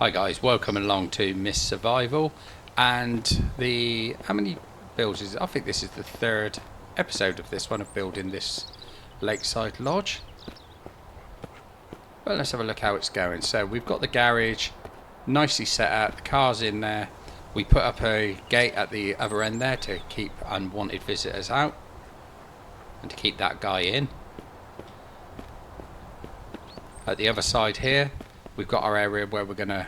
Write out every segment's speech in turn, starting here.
Hi guys, welcome along to Miss Survival. And how many builds is it? I think this is the third episode of this one, of building this Lakeside lodge. Well, let's have a look how it's going. So we've got the garage nicely set out, the car's in there. We put up a gate at the other end there to keep unwanted visitors out and to keep that guy in. At the other side here, we've got our area where we're going to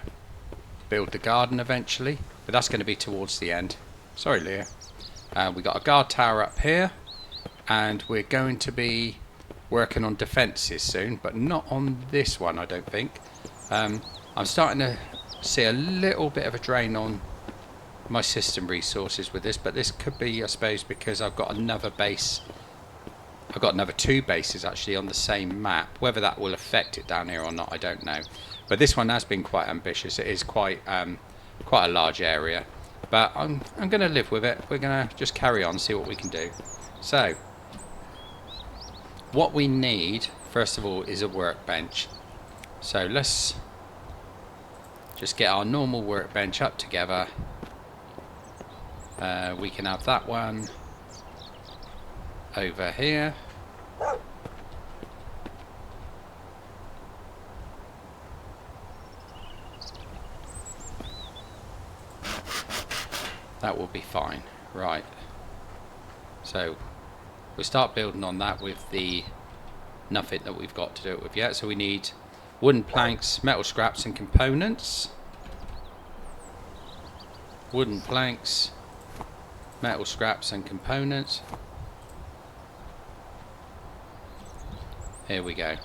build the garden eventually, but that's going to be towards the end. Sorry, Leah. We've got a guard tower up here, and we're going to be working on defences soon, but not on this one, I don't think. I'm starting to see a little bit of a drain on my system resources with this, but this could be, I suppose, because I've got another base. I've got another two bases actually on the same map. Whether that will affect it down here or not, I don't know. But this one has been quite ambitious. It is quite a large area, but I'm going to live with it. We're going to just carry on, see what we can do. So, what we need first of all is a workbench. So let's just get our normal workbench up together. We can have that one over here. That will be fine. Right. So we'll start building on that with the nothing that we've got to do it with yet. So we need wooden planks, metal scraps and components. Wooden planks, metal scraps and components. Here we go.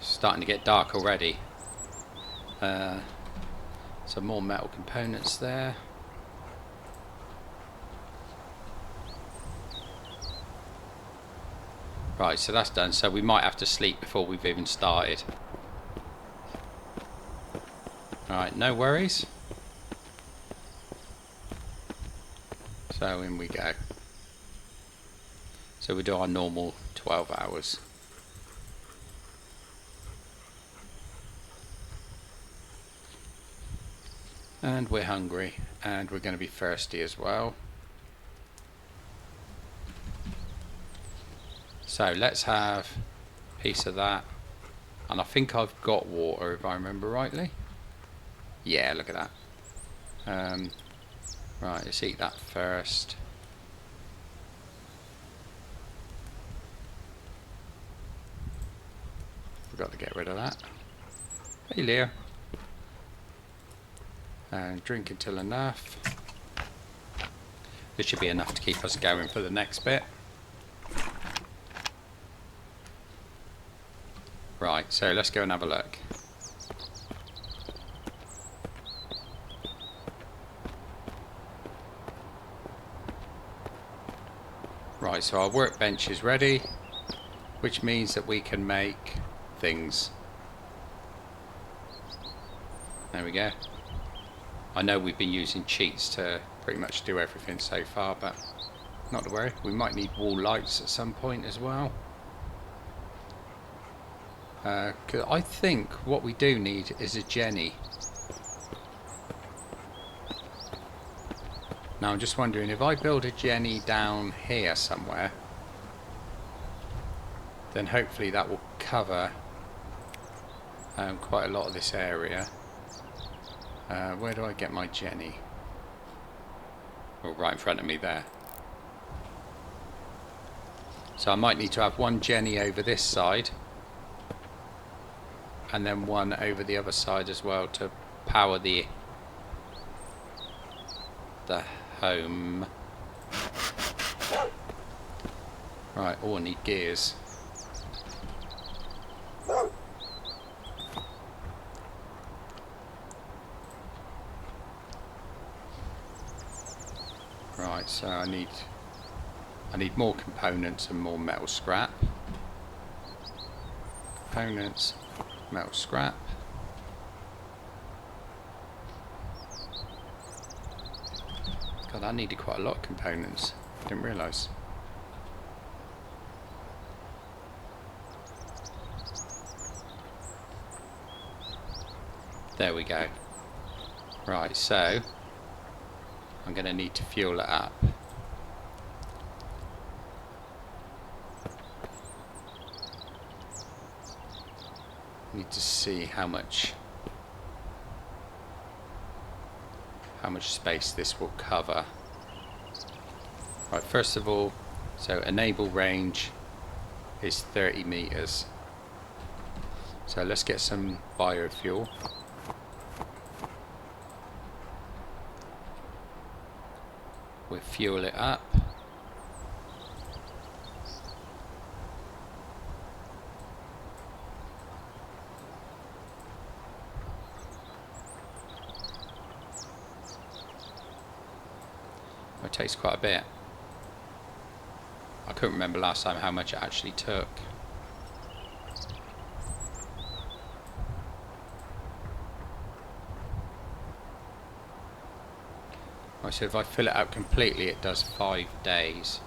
Starting to get dark already. Some more metal components there. Right, so that's done. So we might have to sleep before we've even started. Alright, no worries. So in we go. So we do our normal 12 hours. And we're hungry, and we're going to be thirsty as well. So let's have a piece of that. And I think I've got water, if I remember rightly. Yeah, look at that. Right, let's eat that first. Forgot to get rid of that. Hey, Leah. And drink until enough. This should be enough to keep us going for the next bit. Right, so let's go and have a look. Right, so our workbench is ready, which means that we can make things. There we go. I know we've been using cheats to pretty much do everything so far, but not to worry. We might need wall lights at some point as well. 'Cause I think what we do need is a Jenny. Now I'm just wondering, if I build a Jenny down here somewhere, then hopefully that will cover quite a lot of this area. Where do I get my Jenny? Oh, right in front of me there. So I might need to have one Jenny over this side, and then one over the other side as well to power the home. Right, oh, I need gears. Right, so I need more components and more metal scrap. Components, metal scrap. God, I needed quite a lot of components. Didn't realise. There we go. Right, so I'm going to need to fuel it up. Need to see how much space this will cover. Right, first of all, so enable range is 30 meters. So let's get some biofuel. We'll fuel it up. It takes quite a bit. I couldn't remember last time how much it actually took. Right, so if I fill it out completely, it does 5 days.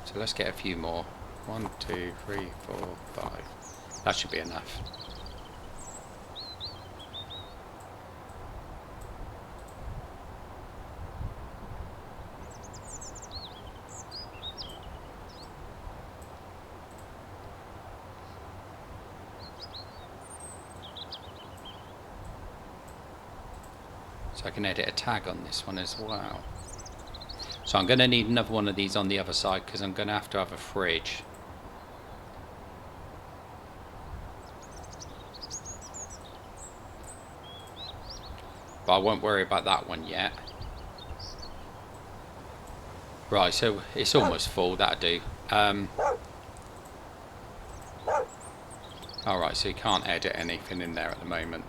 So let's get a few more. 1, 2, 3, 4, 5. That should be enough. So I can edit a tag on this one as well. So I'm going to need another one of these on the other side because I'm going to have a fridge. But I won't worry about that one yet. Right, so it's almost full, that'll do. Alright, so you can't edit anything in there at the moment.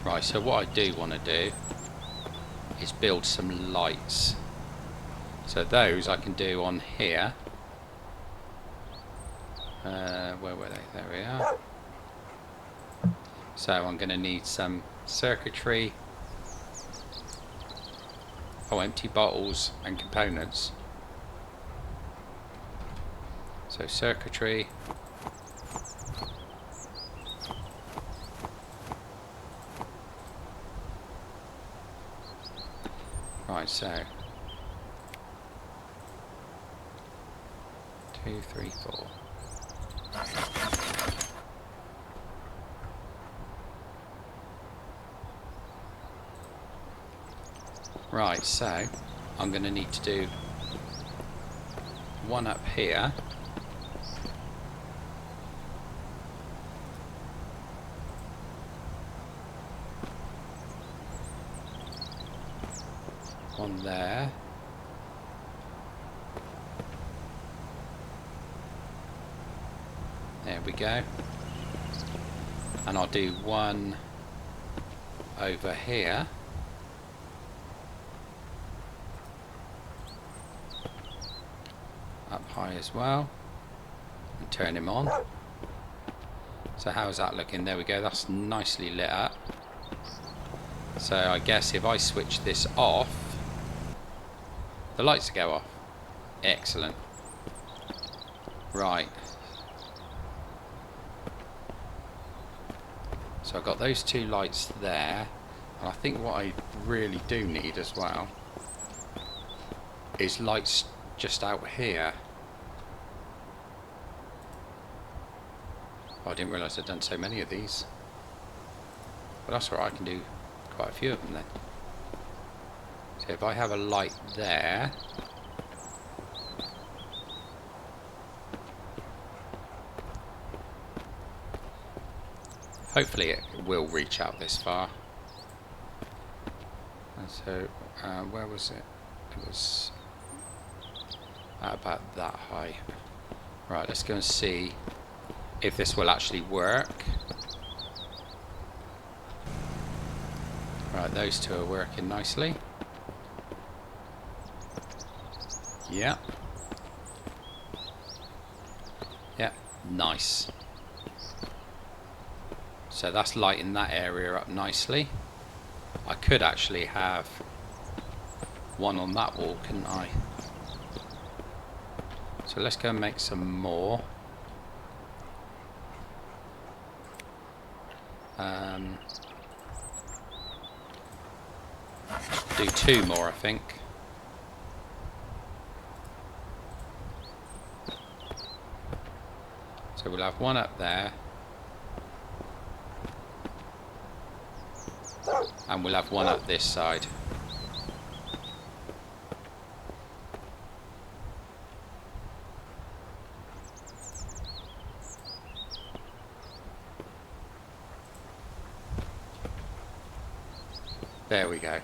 Right, so what I do want to do is build some lights. So those I can do on here. Where were they? There we are. So I'm going to need some circuitry. Oh, empty bottles and components. So circuitry. Right, so 2, 3, 4. Right, so I'm going to need to do one up here. One there. There we go. And I'll do one over here. Up high as well. And turn him on. So how's that looking? There we go. That's nicely lit up. So I guess if I switch this off, the lights go off. Excellent. Right. So I've got those 2 lights there. And I think what I really do need as well is lights just out here. Oh, I didn't realise I'd done so many of these. But that's all right, I can do quite a few of them then. So if I have a light there, hopefully it will reach out this far. And so where was it? It was about that high. Right, let's go and see if this will actually work. Right, those 2 are working nicely. Yeah. Yeah, nice. So that's lighting that area up nicely. I could actually have one on that wall, couldn't I? So let's go and make some more. Do 2 more, I think. So we'll have one up there. And we'll have one up this side. There we go.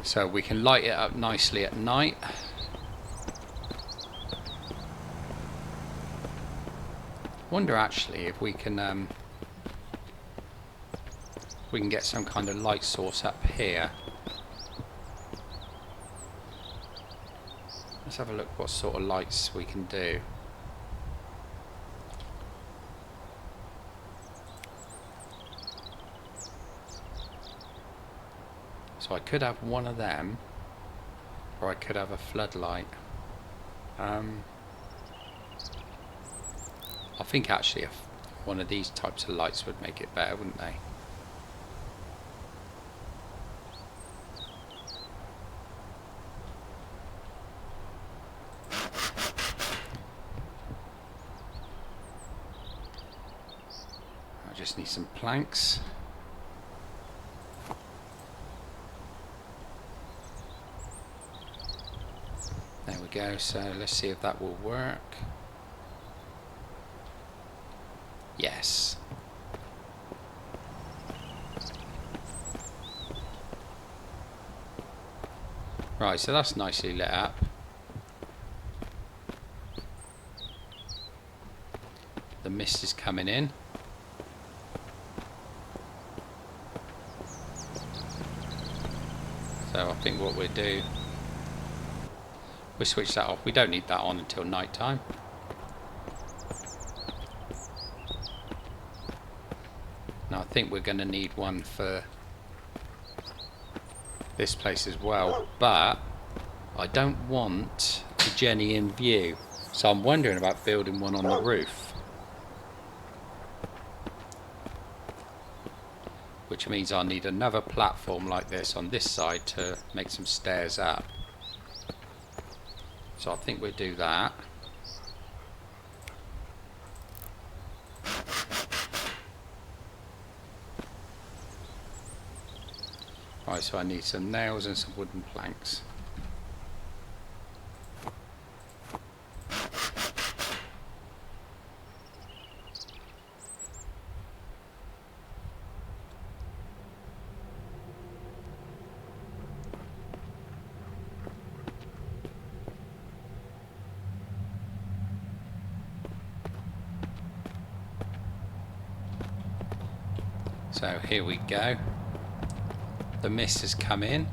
So we can light it up nicely at night. Wonder actually if we can get some kind of light source up here. Let's have a look what sort of lights we can do. So I could have one of them, or I could have a floodlight. I think actually one of these types of lights would make it better, wouldn't they? I just need some planks. There we go, so let's see if that will work. Yes. Right, so that's nicely lit up. The mist is coming in. So I think what we'll do, we'll switch that off. We don't need that on until night time. Now I think we're going to need one for this place as well, but I don't want the Jenny in view, so I'm wondering about building one on the roof, which means I'll need another platform like this on this side to make some stairs up. So I think we'll do that. Right, so I need some nails and some wooden planks. So here we go. The mist has come in.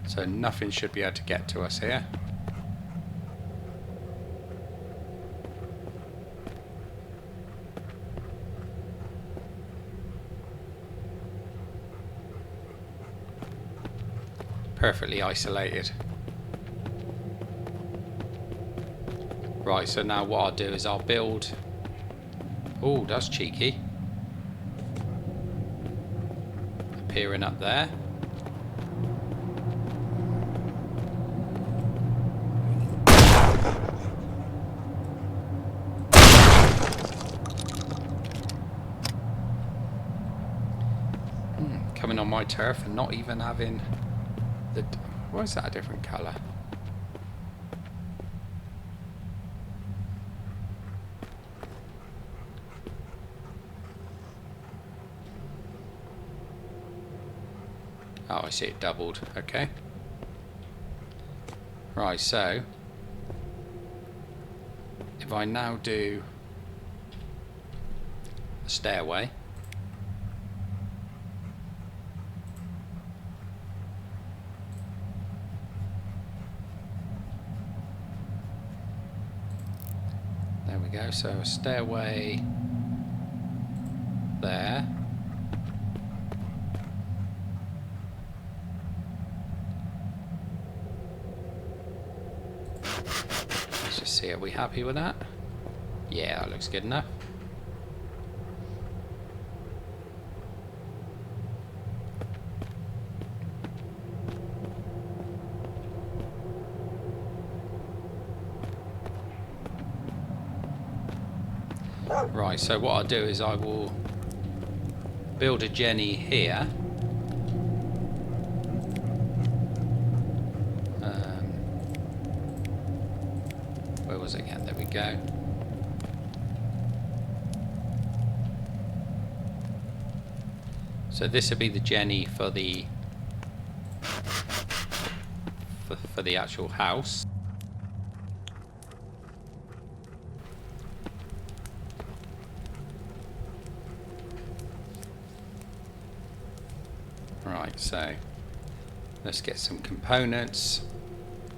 So nothing should be able to get to us here. Perfectly isolated. Right, so now what I'll do is I'll build... Oh, that's cheeky. Appearing up there. Coming on my turf and not even having the... Why is that a different colour? Oh, I see it doubled. Okay. Right, so if I now do a stairway, there we go. So a stairway there. see, are we happy with that? Yeah, that looks good enough. Right, so what I'll do is I will build a jenny here. Where was it again? There we go. So this would be the jenny for the for the actual house. Right, so let's get some components.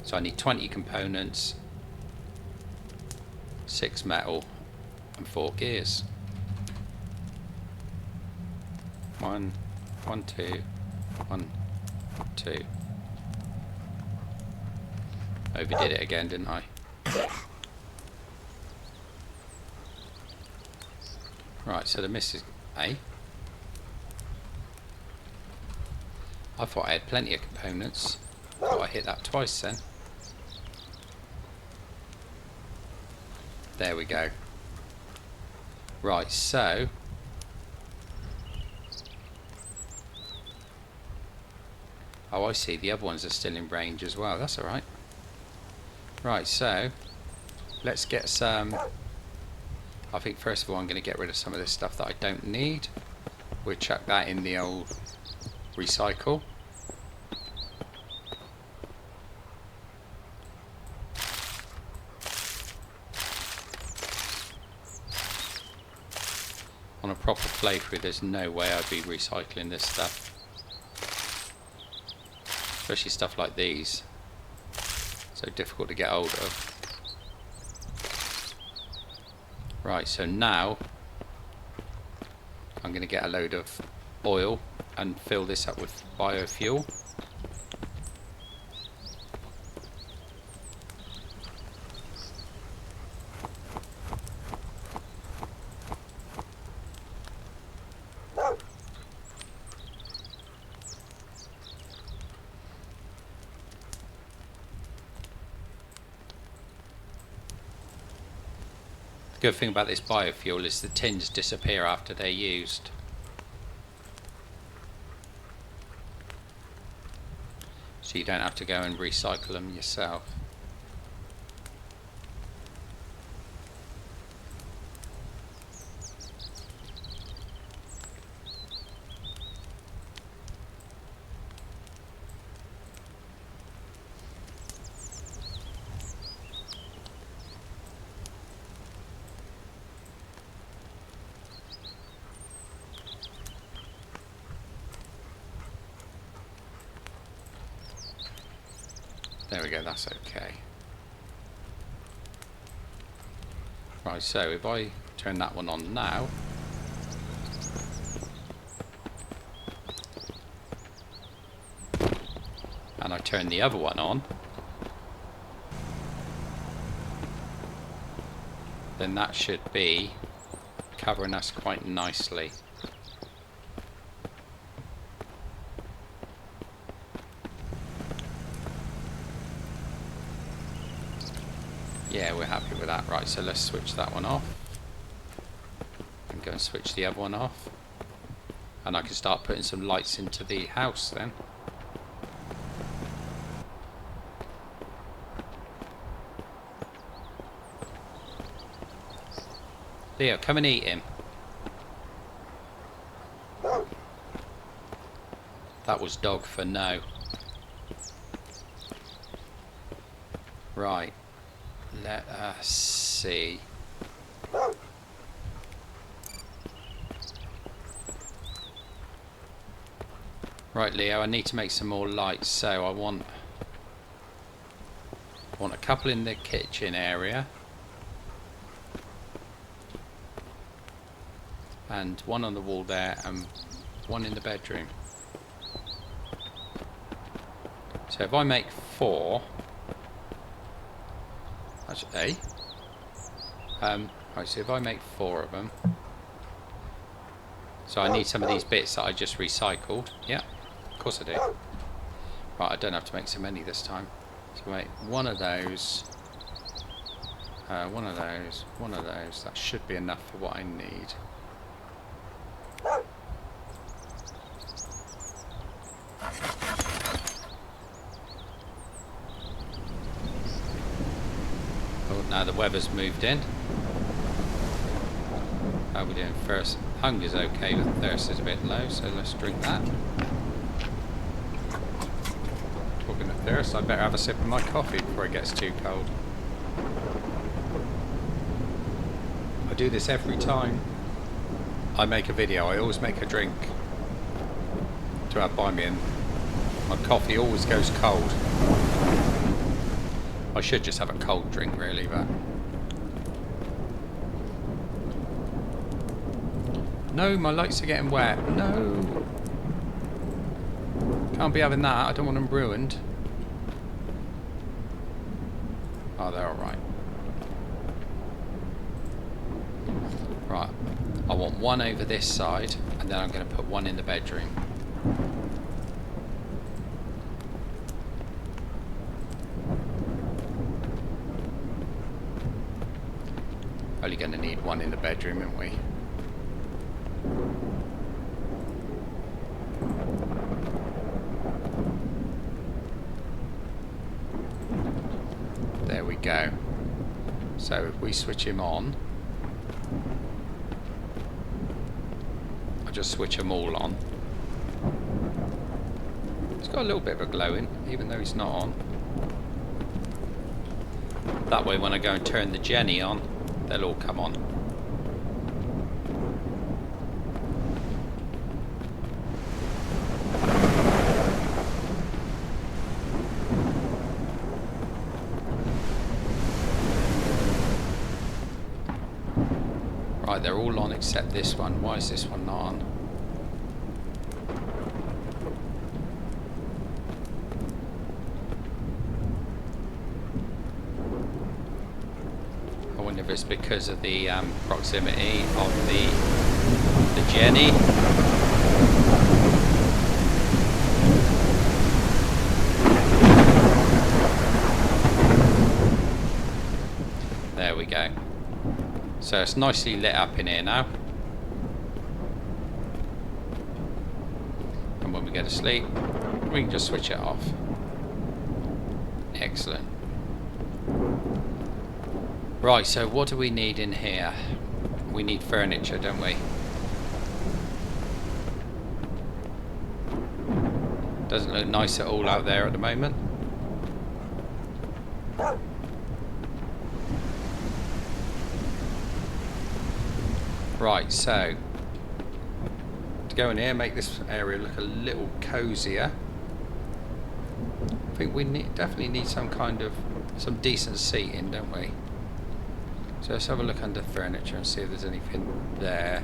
So I need 20 components, 6 metal and 4 gears. 1, 2, 1, 2. Overdid it again, didn't I? Right, so the miss is A. I thought I had plenty of components. Thought I hit that twice then. There we go. Right, so oh, I see, the other ones are still in range as well. That's alright. Right, so let's get some. I think first of all I'm going to get rid of some of this stuff that I don't need. We'll chuck that in the old recycle. On a proper playthrough, there's no way I'd be recycling this stuff. Especially stuff like these. So difficult to get hold of. Right, so now I'm going to get a load of oil and fill this up with biofuel. The good thing about this biofuel is the tins disappear after they're used. So you don't have to go and recycle them yourself. There we go, that's okay. Right, so if I turn that one on now, and I turn the other one on, then that should be covering us quite nicely. Yeah, we're happy with that. Right, so let's switch that one off. And go and switch the other one off. And I can start putting some lights into the house then. Leo, come and eat him. That was dog for no. Right. Let us see. Right, Leo, I need to make some more lights, so I want a couple in the kitchen area. And one on the wall there, and one in the bedroom. So if I make 4, That's A. Right, so if I make 4 of them. So I need some of these bits that I just recycled. Yeah, of course I do. Right, I don't have to make so many this time. So make one of those. One of those. One of those. That should be enough for what I need. Oh, now the weather's moved in. How are we doing first? Hunger's okay, but thirst is a bit low, so let's drink that. Talking of thirst, I better have a sip of my coffee before it gets too cold. I do this every time I make a video. I always make a drink to have by me, and my coffee always goes cold. I should just have a cold drink really, but... No, my lights are getting wet. No! Can't be having that. I don't want them ruined. Oh, they're alright. Right. I want one over this side, and then I'm going to put one in the bedroom. Only going to need one in the bedroom, aren't we? There we go. So if we switch him on, I'll just switch them all on. He's got a little bit of a glow in, even though he's not on. That way when I go and turn the Jenny on, they'll all come on. Right, they're all on except this one. Why is this one not on? I wonder if it's because of the proximity of the Jenny. There we go. So it's nicely lit up in here now. And when we go to sleep, we can just switch it off. Excellent. Right, so what do we need in here? We need furniture, don't we? Doesn't look nice at all out there at the moment. Right, so to go in here, make this area look a little cozier. I think we definitely need some decent seating, don't we? So let's have a look under furniture and see if there's anything there.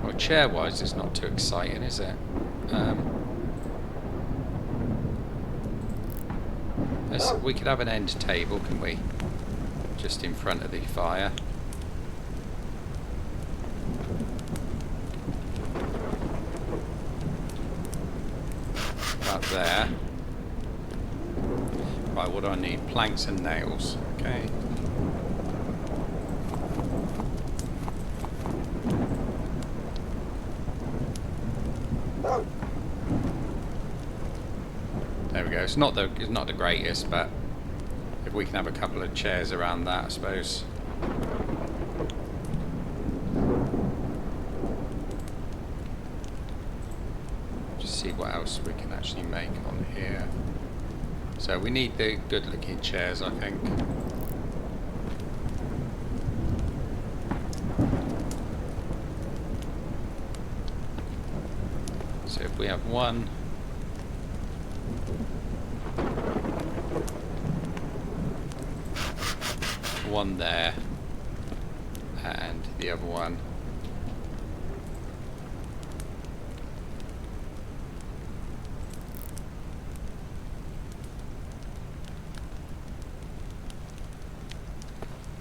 Well, chair-wise, it's not too exciting, is it? We could have an end table, can we? Just in front of the fire. About there. Right, what do I need? Planks and nails. Okay. There we go. It's not the greatest, but if we can have a couple of chairs around that, I suppose. Just see what else we can actually make on here. So we need the good looking chairs, I think. So if we have one there and the other one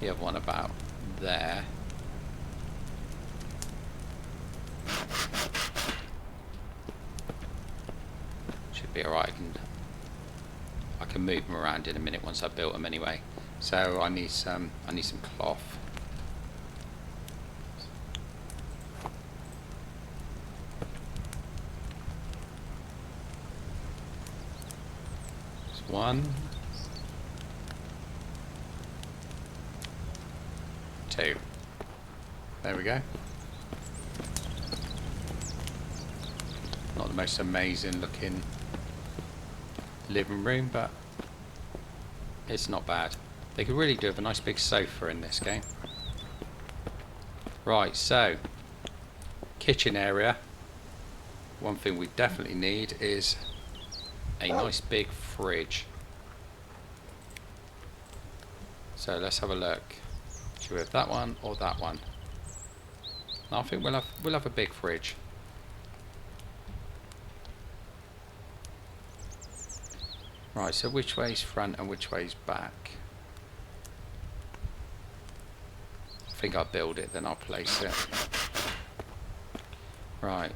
The other one about there. Should be alright. I can move them around in a minute once I've built them anyway. So I need some cloth. There's one. 2. There we go. Not the most amazing looking living room, but it's not bad. They could really do with a nice big sofa in this game. Right, so kitchen area. One thing we definitely need is a nice big fridge. So let's have a look. Should we have that one or that one? No, I think we'll have a big fridge. Right, so which way's front and which way's back? I think I'll build it, then I'll place it. Right.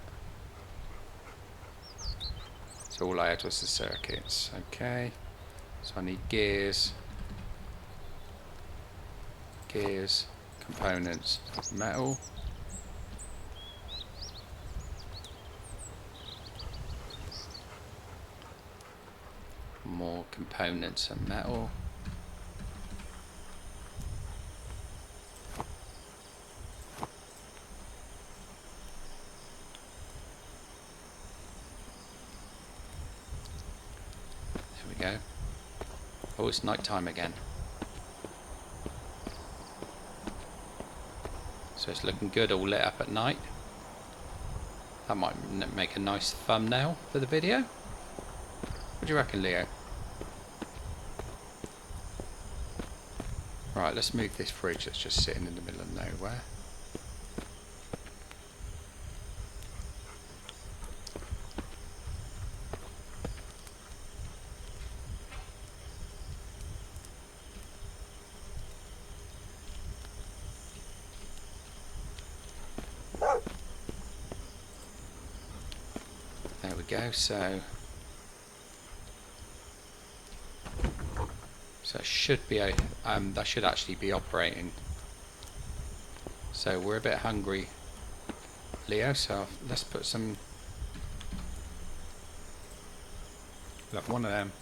So all I had was the circuits. Okay. So I need gears. Gears, components, metal. More components and metal. There we go. Oh, it's night time again. So it's looking good, all lit up at night. That might make a nice thumbnail for the video. What do you reckon, Leo? Right, let's move this fridge that's just sitting in the middle of nowhere. There we go, so it should be that should actually be operating. So we're a bit hungry, Leo, so let's put some. We'll have one of them,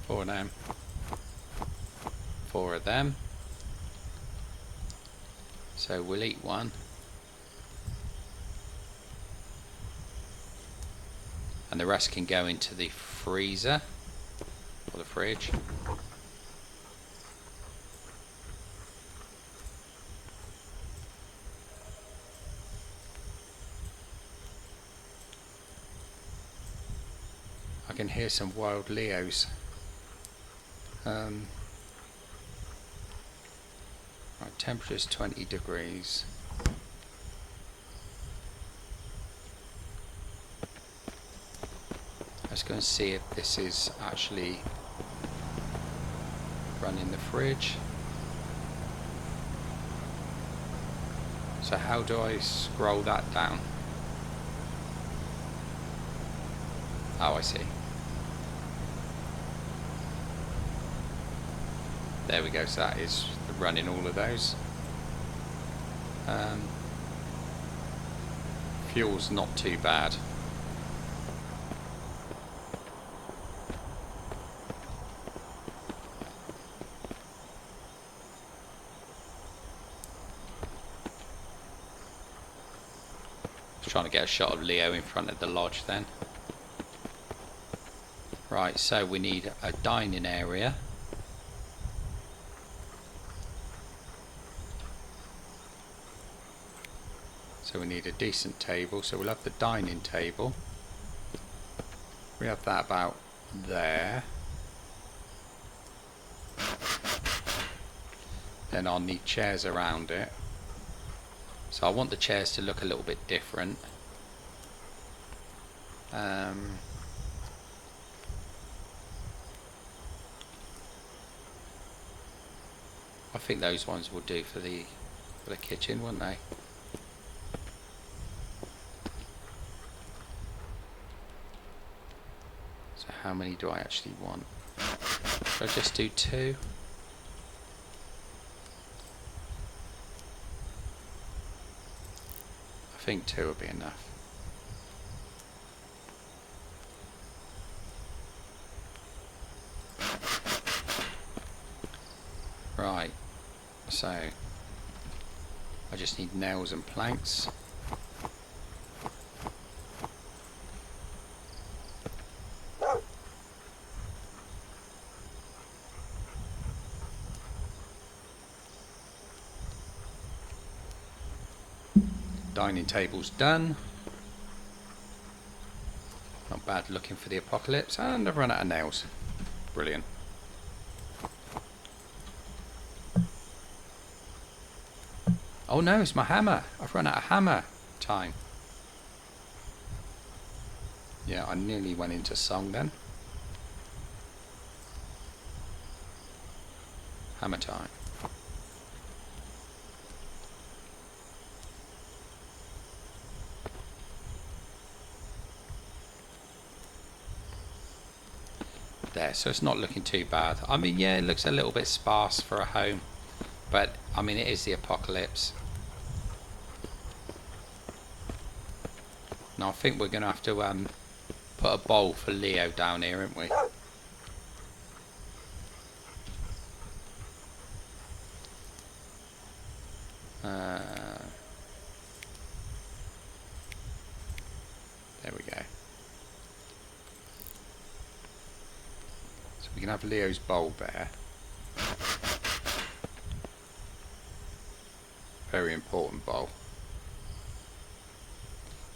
4 of them, 4 of them. So we'll eat one. And the rest can go into the freezer or the fridge. I can hear some wild Leos. Right, temperature is 20 degrees. Let's go and see if this is actually running the fridge. So how do I scroll that down? Oh, I see. There we go, so that is running all of those. Fuel's not too bad. Trying to get a shot of Leo in front of the lodge then. Right, so we need a dining area. So we need a decent table, so we'll have the dining table. We have that about there. Then I'll need chairs around it. So I want the chairs to look a little bit different. I think those ones will do for the kitchen, won't they? So how many do I actually want? Should I just do 2? I think 2 will be enough. Right, so I just need nails and planks. Dining table's done. Not bad looking for the apocalypse, and I've run out of nails. Brilliant. Oh no, it's my hammer. I've run out of hammer time. Yeah, I nearly went into song then. Hammer time. There, so it's not looking too bad. I mean, yeah, it looks a little bit sparse for a home, but I mean, it is the apocalypse. Now I think we're going to have to put a bowl for Leo down here, aren't we? There we go. So we can have Leo's bowl there. Very important bowl.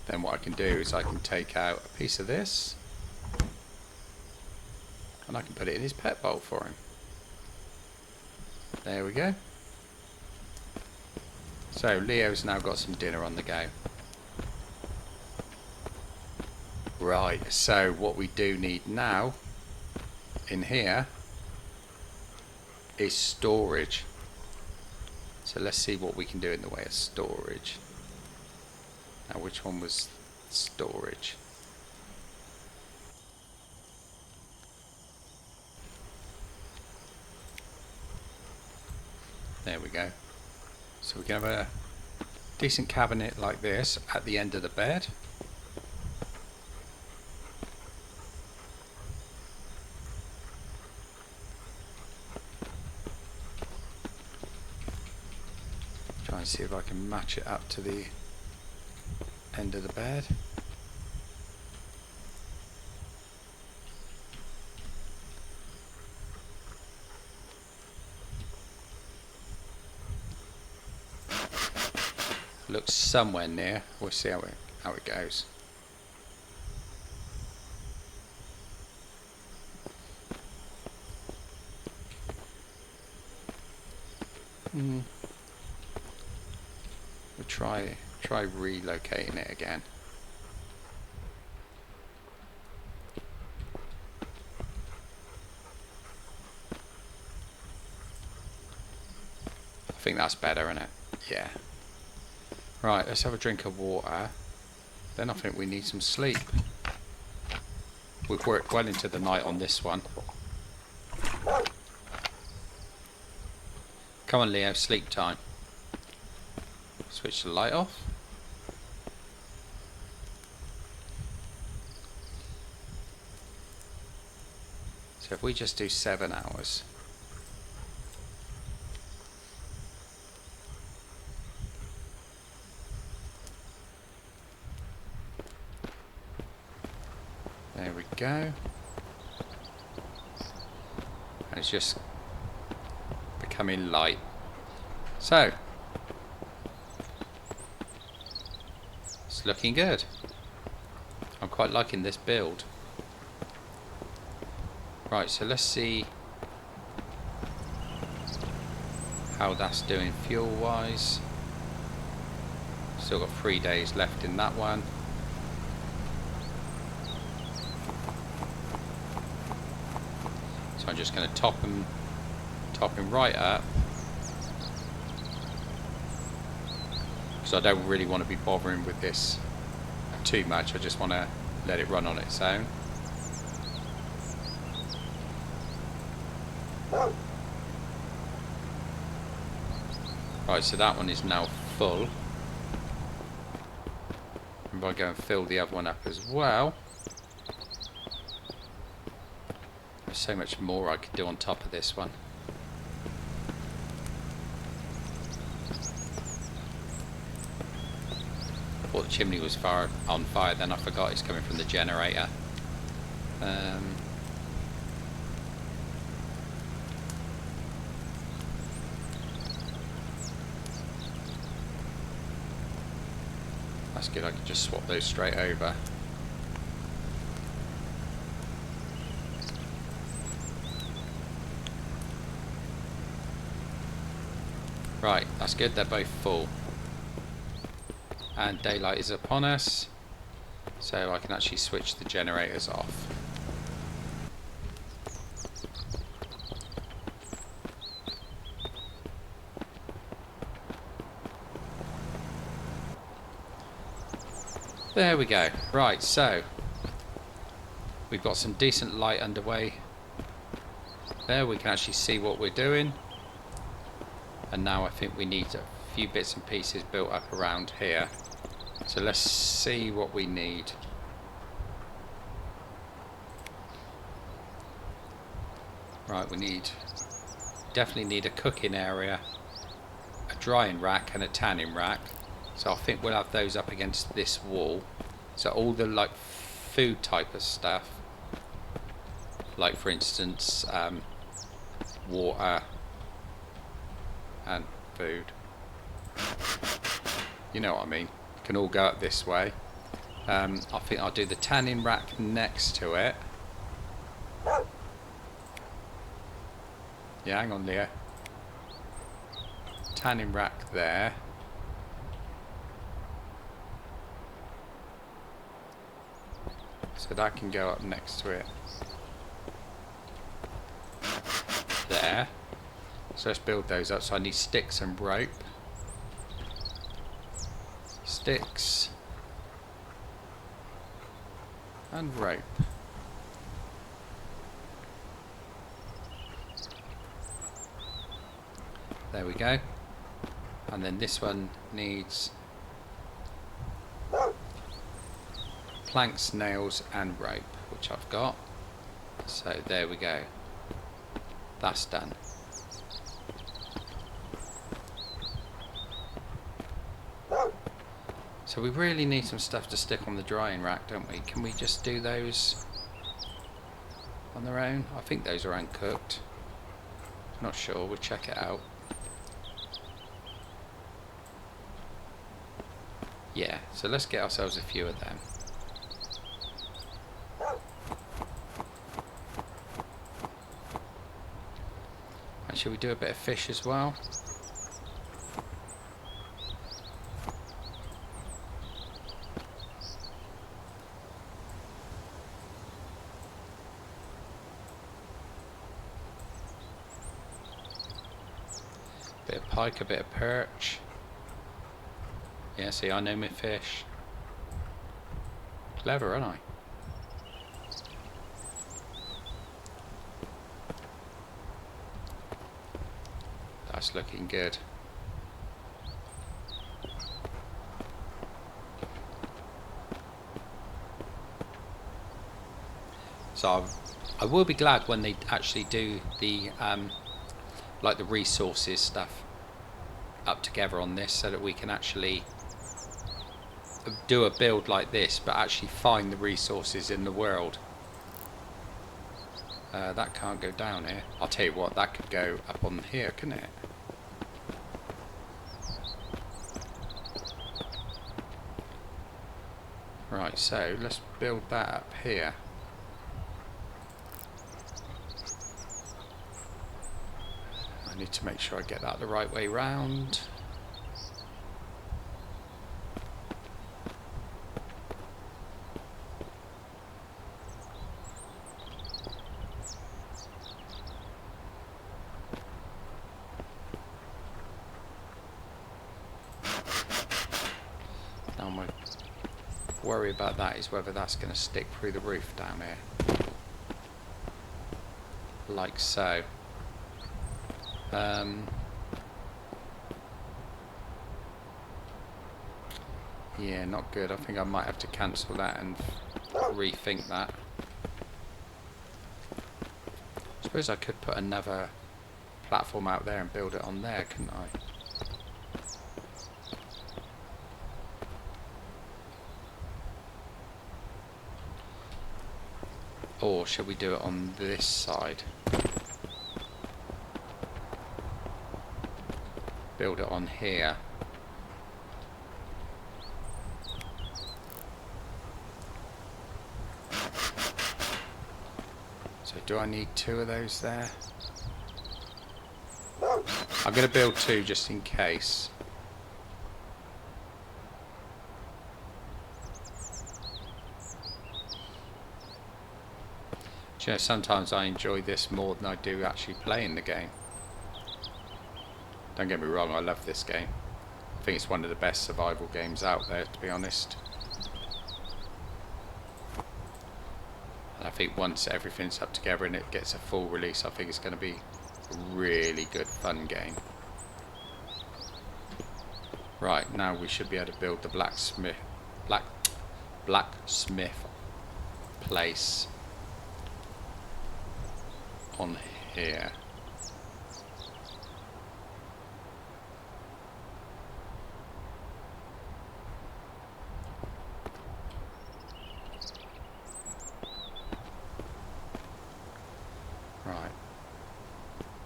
Then what I can do is I can take out a piece of this and I can put it in his pet bowl for him. There we go. So Leo's now got some dinner on the go. Right, so what we do need now in here is storage. So let's see what we can do in the way of storage. Now which one was storage? There we go. So we can have a decent cabinet like this at the end of the bed. Try and see if I can match it up to the end of the bed. Looks somewhere near. We'll see how it goes. We'll try relocating it again. I think that's better, isn't it? Yeah. Right, let's have a drink of water. Then I think we need some sleep. We've worked well into the night on this one. Come on, Leo, sleep time. Switch the light off. So if we just do 7 hours. There we go. And it's just becoming light. So it's looking good. I'm quite liking this build. Right, so let's see how that's doing fuel wise. Still got 3 days left in that one. So I'm just going to top him right up. because I don't really want to be bothering with this too much. I just want to let it run on its own. Right, so that one is now full. If I go and fill the other one up as well, there's so much more I could do on top of this one. I thought the chimney was on fire, then I forgot it's coming from the generator. That's good, I could just swap those straight over. Right, that's good, they're both full. And daylight is upon us, so I can actually switch the generators off. There we go. Right, so we've got some decent light underway. There we can actually see what we're doing. And now I think we need a few bits and pieces built up around here. So let's see what we need. Right, definitely need a cooking area, a drying rack and a tanning rack. So I think we'll have those up against this wall. So all the like food type of stuff, like for instance water and food, you know what I mean, can all go up this way. I think I'll do the tanning rack next to it. Yeah, hang on, Leah. Tanning rack there. So that can go up next to it. There. So let's build those up. So I need sticks and rope. Sticks. And rope. There we go. And then this one needs planks, nails and rope, which I've got. So there we go. That's done. So we really need some stuff to stick on the drying rack, don't we? Can we just do those on their own? I think those are uncooked. Not sure, we'll check it out. Yeah, so let's get ourselves a few of them. And should we do a bit of fish as well? Bit of pike, a bit of perch. Yeah, see, I know my fish. Clever, aren't I? That's looking good. So I will be glad when they actually do the like the resources stuff up together on this, so that we can actually do a build like this but actually find the resources in the world. That can't go down here. I'll tell you what, that could go up on here, couldn't it? Right, so let's build that up here. I need to make sure I get that the right way round. worry about that is whether that's going to stick through the roof down here. Like so. Yeah, not good. I think I might have to cancel that and rethink that. I suppose I could put another platform out there and build it on there, couldn't I? Or should we do it on this side? Build it on here. So do I need 2 of those there? I'm going to build 2 just in case. Do you know, sometimes I enjoy this more than I do actually playing the game. Don't get me wrong, I love this game. I think it's one of the best survival games out there, to be honest. And I think once everything's up together and it gets a full release, I think it's going to be a really good, fun game. Right, now we should be able to build the blacksmith place on here. Right.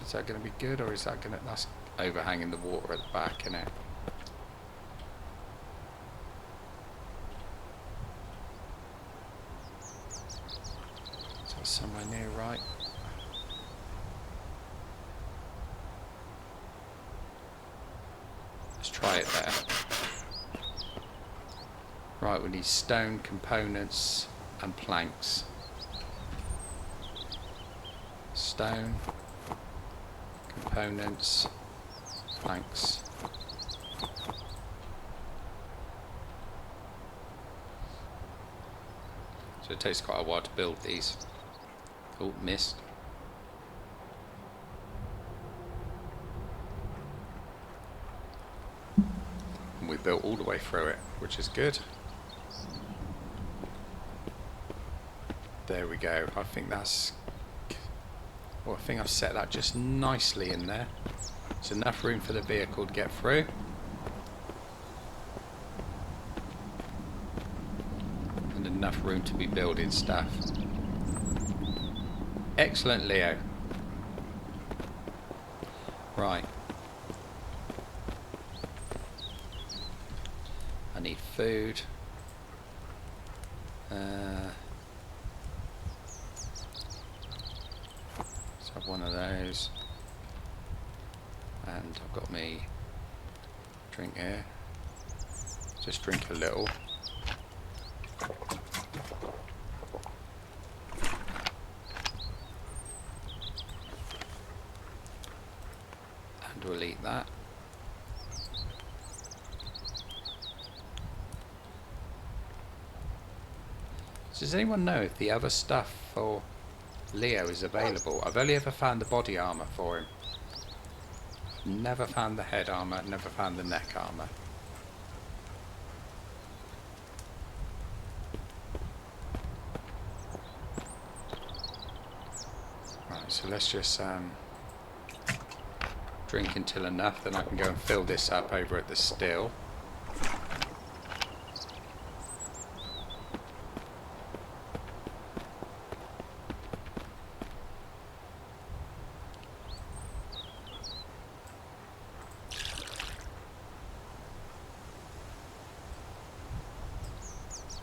Is that going to be good, or is that going to... That's overhanging the water at the back, isn't it? Is that somewhere near right? Let's try it there. Right, we need stone, components and planks. Stone, components, planks. So it takes quite a while to build these. Oh, missed. And we built all the way through it, which is good. There we go. I think that's... Well, I think I've set that just nicely in there. There's enough room for the vehicle to get through. And enough room to be building stuff. Excellent, Leo. Right. I need food. Let's have one of those. And I've got me drink here. Just drink a little. And we'll eat that. Does anyone know if the other stuff for Leo is available? I've only ever found the body armour for him. Never found the head armour, never found the neck armour. Right, so let's just drink until enough, then I can go and fill this up over at the still.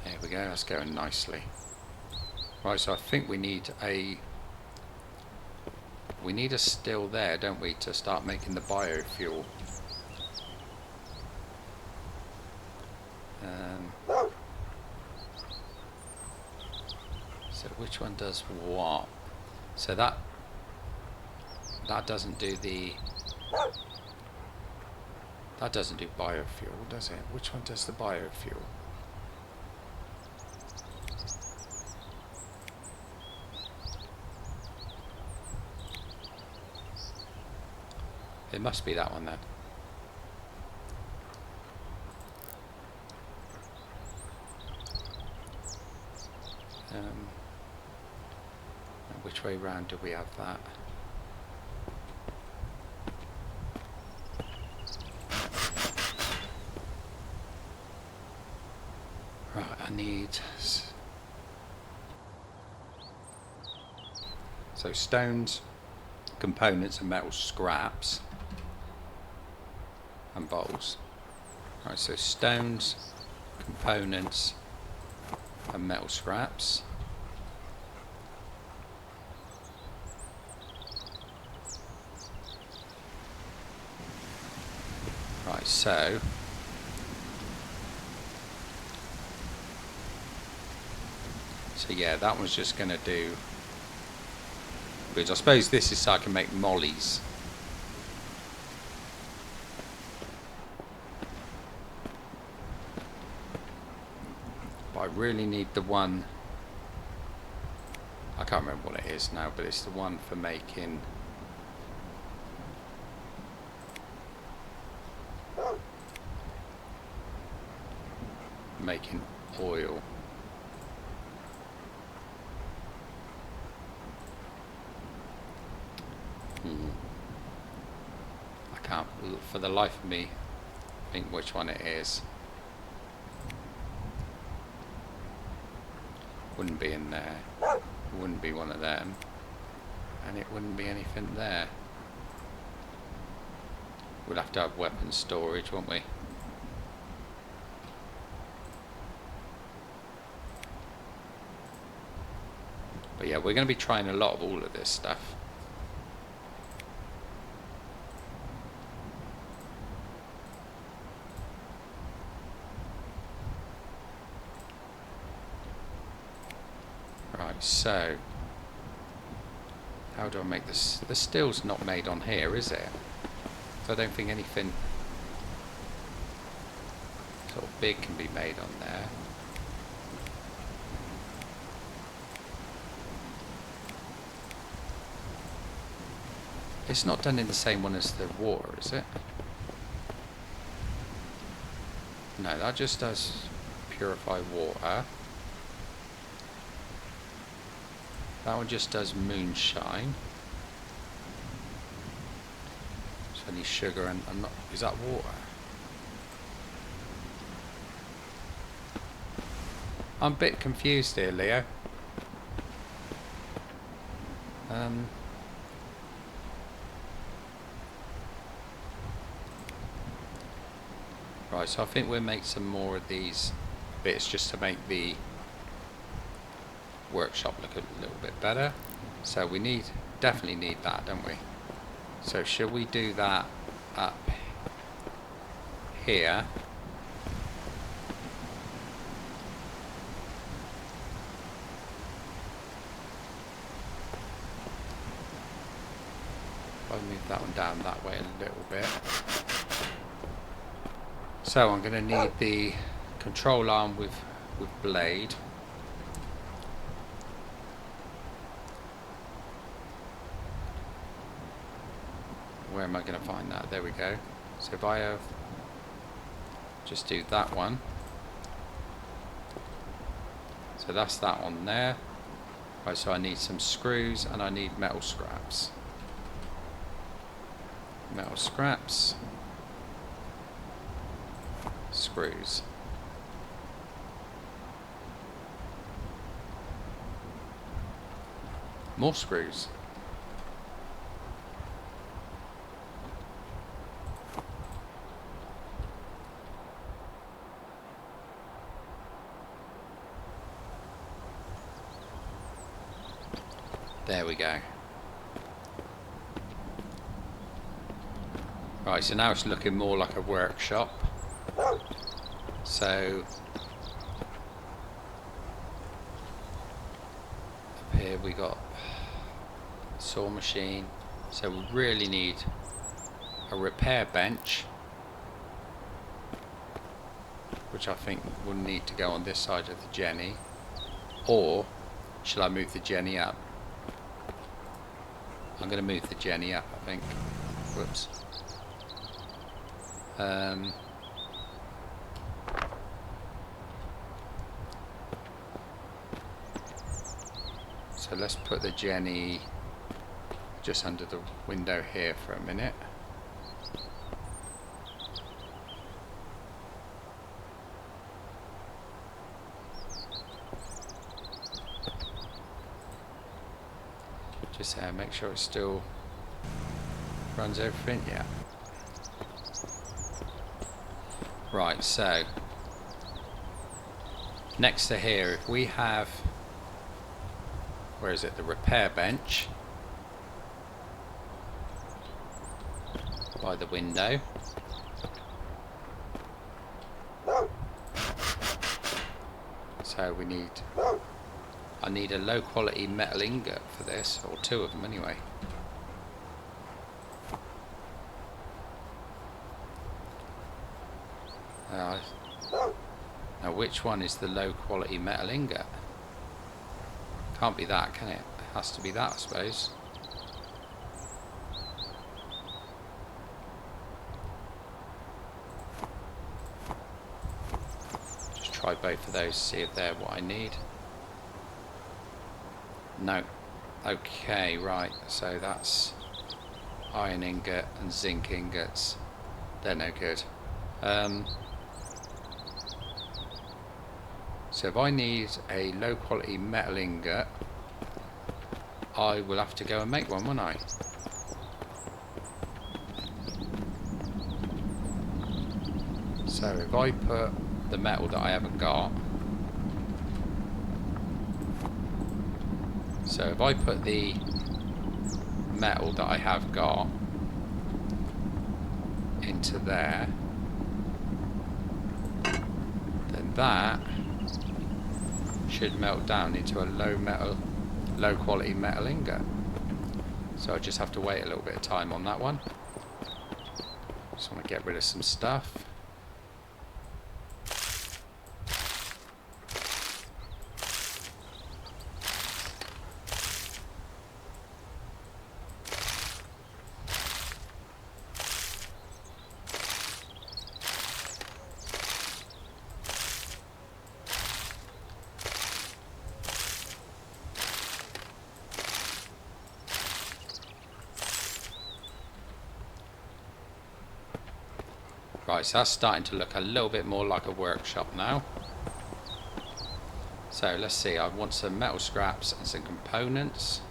There we go, that's going nicely. Right, so I think we need a still there, don't we, to start making the biofuel. So which one does what? So that doesn't do the... That doesn't do biofuel, does it? Which one does the biofuel? It must be that one then. Which way round do we have that? Right, I need... So stones, components and metal scraps and bowls. Right, so stones, components and metal scraps. Right, so yeah, that one's just going to do, because I suppose this is so I can make mollies. But I really need the one, I can't remember what it is now, but it's the one for making oil. I can't for the life of me think which one it is. Wouldn't be in there. Wouldn't be one of them. And it wouldn't be anything there. We'll have to have weapon storage, won't we? But yeah, we're going to be trying a lot of all of this stuff. Right, so how do I make this? The steel's not made on here, is it? So I don't think anything sort of big can be made on there. It's not done in the same one as the water, is it? No, that just does purify water. That one just does moonshine. So I need sugar and I'm not, is that water? I'm a bit confused here, Leo. Right, so I think we'll make some more of these bits just to make the workshop look a little bit better. So we definitely need that, don't we? So shall we do that up here? I'll move that one down that way a little bit. So I'm going to need the control arm with blade. Where am I going to find that? There we go. So if I have just do that one. So that's that one there. Right, so I need some screws and I need metal scraps. Metal scraps. Screws. More screws. There we go. Right, so now it's looking more like a workshop. So up here we got saw machine. So we really need a repair bench, which I think will need to go on this side of the Jenny. Or shall I move the Jenny up? I'm going to move the Jenny up, I think. Whoops. So let's put the Jenny just under the window here for a minute. Just make sure it still runs everything, yeah. Right, so next to here, if we have, where is it, the repair bench by the window. So we need, I need a low quality metal ingot for this, or two of them anyway. Now which one is the low quality metal ingot? Can't be that, can it? It has to be that, I suppose. Just try both of those, see if they're what I need. No. Okay, right, so that's iron ingot and zinc ingots. They're no good. So if I need a low quality metal ingot, I will have to go and make one, won't I? So if I put the metal that I haven't got, so if I put the metal that I have got into there, then that should melt down into a low quality metal ingot. So I just have to wait a little bit of time on that one. Just want to get rid of some stuff. Right, so that's starting to look a little bit more like a workshop now. So let's see, I want some metal scraps and some components.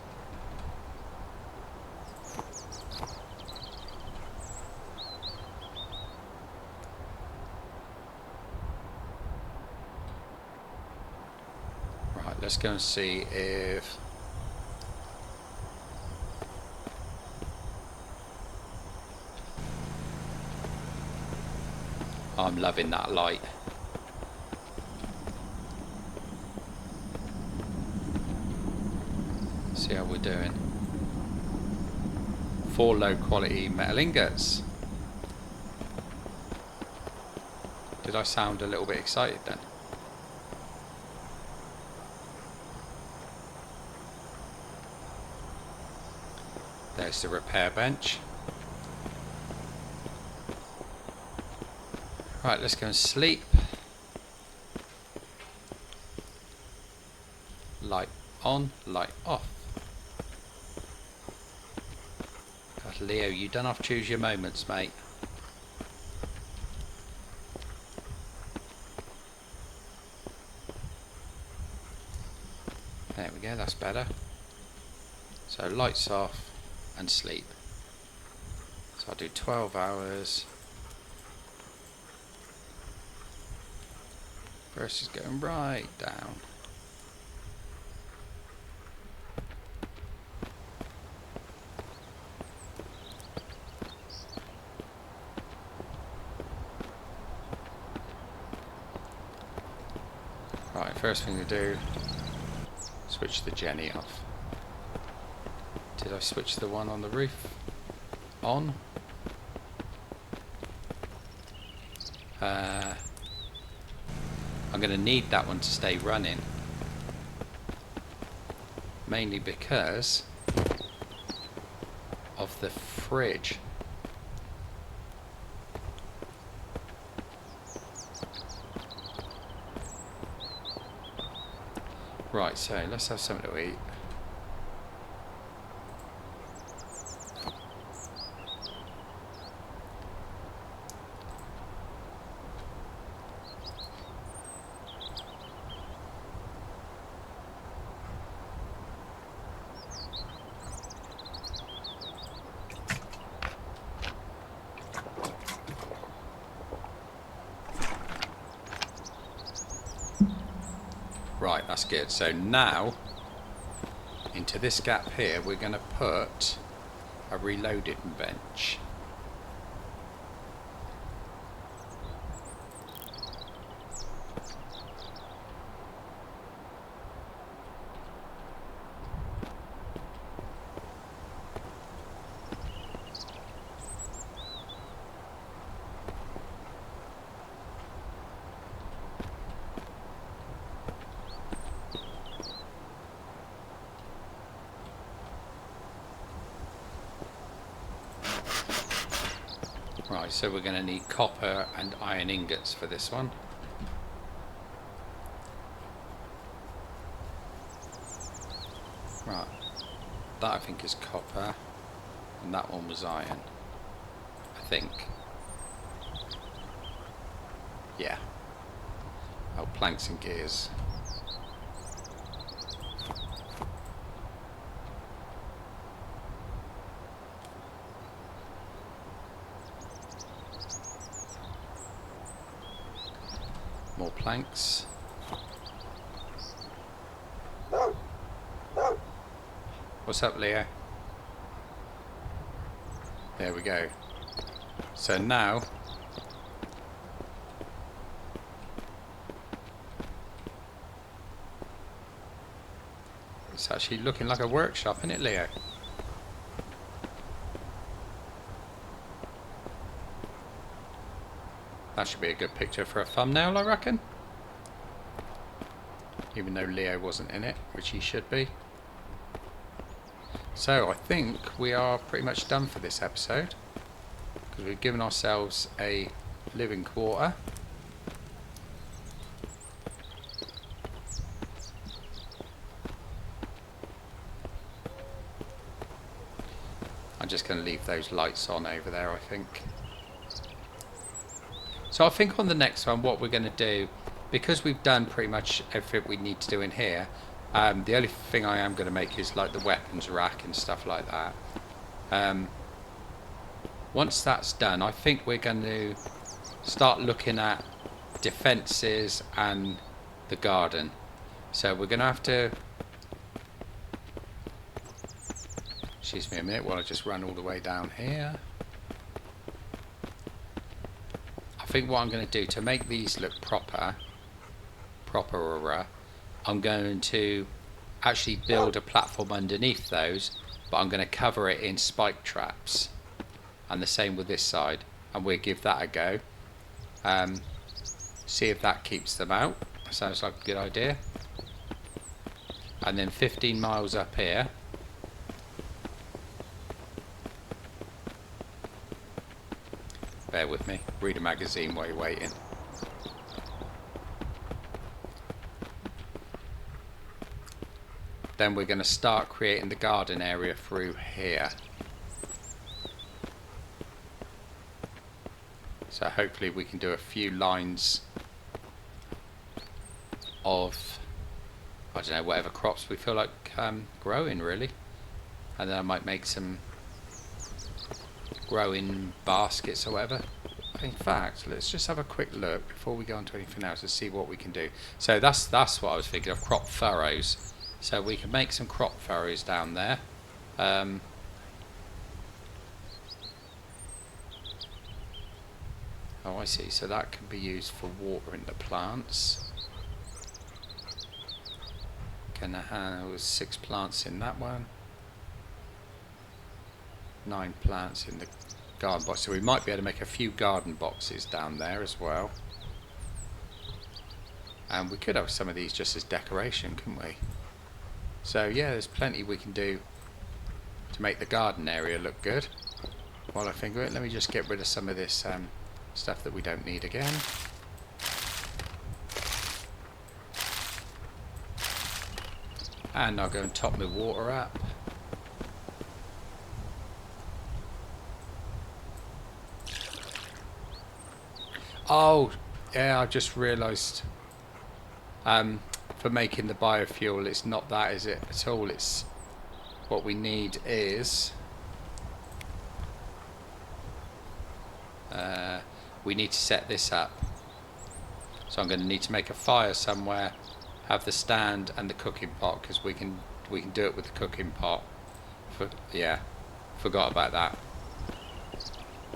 Right, let's go and see if I'm loving that light. See how we're doing. 4 low quality metal ingots. Did I sound a little bit excited then? There's the repair bench. Right, let's go and sleep. Light on, light off. God, Leo, you don't have to choose your moments, mate. There we go, that's better. So lights off and sleep. So I'll do 12 hours. Versus going right down. Right, first thing to do, switch the Jenny off. Did I switch the one on the roof on? I'm going to need that one to stay running, mainly because of the fridge. Right, so let's have something to eat. Right, that's good. So now, into this gap here, we're going to put a reloading bench. Right, so we're going to need copper and iron ingots for this one. Right, that I think is copper, and that one was iron, I think. Yeah. Oh, planks and gears. More planks. What's up, Leo? There we go. So now it's actually looking like a workshop, isn't it, Leo? That should be a good picture for a thumbnail, I reckon. Even though Leo wasn't in it, which he should be. So I think we are pretty much done for this episode, because we've given ourselves a living quarter. I'm just going to leave those lights on over there, I think. So I think on the next one, what we're going to do, because we've done pretty much everything we need to do in here, the only thing I am going to make is like the weapons rack and stuff like that. Once that's done, I think we're going to start looking at defences and the garden. So we're going to have to... Excuse me a minute while I just run all the way down here. I think what I'm going to do to make these look properer, I'm going to actually build a platform underneath those, but I'm going to cover it in spike traps, and the same with this side, and we'll give that a go. See if that keeps them out. Sounds like a good idea. And then 15 miles up here, bear with me, read a magazine while you're waiting. Then we're going to start creating the garden area through here. So hopefully we can do a few lines of, I don't know, whatever crops we feel like growing really. And then I might make some growing baskets or whatever. In fact, let's just have a quick look before we go on to anything else to see what we can do. So that's what I was thinking of, crop furrows. So we can make some crop furrows down there. Oh, I see. So that can be used for watering the plants. Can I have 6 plants in that one? 9 plants in the garden box. So we might be able to make a few garden boxes down there as well. And we could have some of these just as decoration, couldn't we? So yeah, there's plenty we can do to make the garden area look good. While I think of it, let me just get rid of some of this stuff that we don't need again. And I'll go and top my water up. Oh, yeah, I just realised for making the biofuel, it's not that, is it, at all? It's what we need is we need to set this up. So I'm going to need to make a fire somewhere, have the stand and the cooking pot, because we can do it with the cooking pot. Yeah, forgot about that.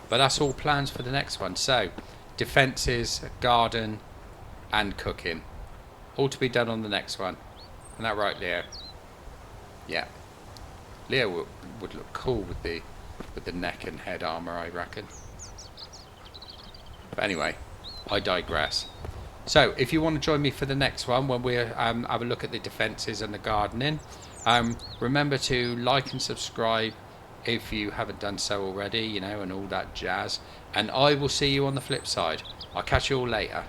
But that's all plans for the next one. So defences, garden and cooking, all to be done on the next one. Isn't that right, Leo? Yeah. Leo would look cool with the neck and head armour, I reckon. But anyway, I digress. So if you want to join me for the next one, when we have a look at the defences and the gardening, remember to like and subscribe if you haven't done so already, you know, and all that jazz. And I will see you on the flip side. I'll catch you all later.